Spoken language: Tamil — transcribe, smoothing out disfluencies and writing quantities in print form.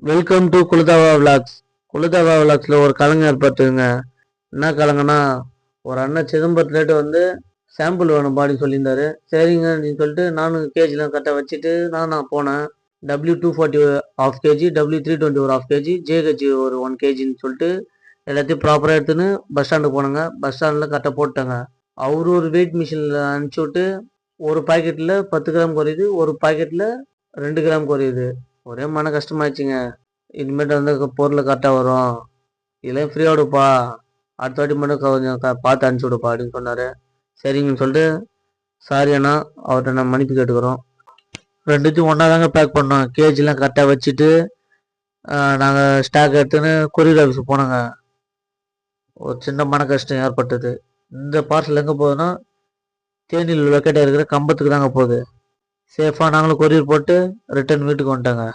Welcome to Kuladhava vlogs. குலதாவா விளாக்ஸில் ஒரு கலங்க ஏற்பட்டுங்க. என்ன கலங்கன்னா, ஒரு அண்ணன் சிதம்பரத்துலேட்டு வந்து சாம்பிள் வேணும் பாடி சொல்லியிருந்தாரு. சரிங்க அப்படின்னு சொல்லிட்டு நானும் கேஜிலாம் கரெக்டாக வச்சுட்டு நான் போனேன். W240 ½ kg, W320 ஒரு ½ kg, JH ஒரு 1 kgன்னு சொல்லிட்டு எல்லாத்தையும் ப்ராப்பராக எடுத்துன்னு பஸ் ஸ்டாண்டுக்கு போனேங்க. பஸ் ஸ்டாண்டில் கரெக்டாக போட்டாங்க. அவரு ஒரு வெயிட் மிஷினில் அனுப்பிச்சி விட்டு ஒரு பாக்கெட்டில் 10 கிராம் குறையுது, ஒரு பாக்கெட்டில் 2 கிராம் குறையுது. ஒரே மன கஷ்டமாயிடுச்சுங்க. இனிமேட்டு வந்து பொருள் கரெக்டாக வரும், இதெல்லாம் ஃப்ரீயாக விடுப்பா, அடுத்த வாட்டி மட்டும் கொஞ்சம் பார்த்து அனுப்பிச்சி விடுப்பா அப்படின்னு சொன்னார். சரிங்கன்னு சொல்லிட்டு சாரி அண்ணா, அவர்கிட்ட நான் மன்னிப்பு கேட்டுக்கிறோம். ரெண்டுத்தையும் ஒன்றா தாங்க பேக் பண்ணோம். கேஜிலாம் கரெக்டாக வச்சுட்டு நாங்கள் ஸ்டாக் எடுத்துன்னு கொரியர் ஆஃபீஸுக்கு போனோங்க. ஒரு சின்ன மன கஷ்டம் ஏற்பட்டது. இந்த பார்சல் எங்கே போகுதுன்னா, தேனியில் லொக்கேட்டாக இருக்கிற கம்பத்துக்கு தாங்க போகுது. சேஃபாக நாங்களும் கொரியர் போட்டு ரிட்டர்ன் வீட்டுக்கு வந்துட்டோங்க.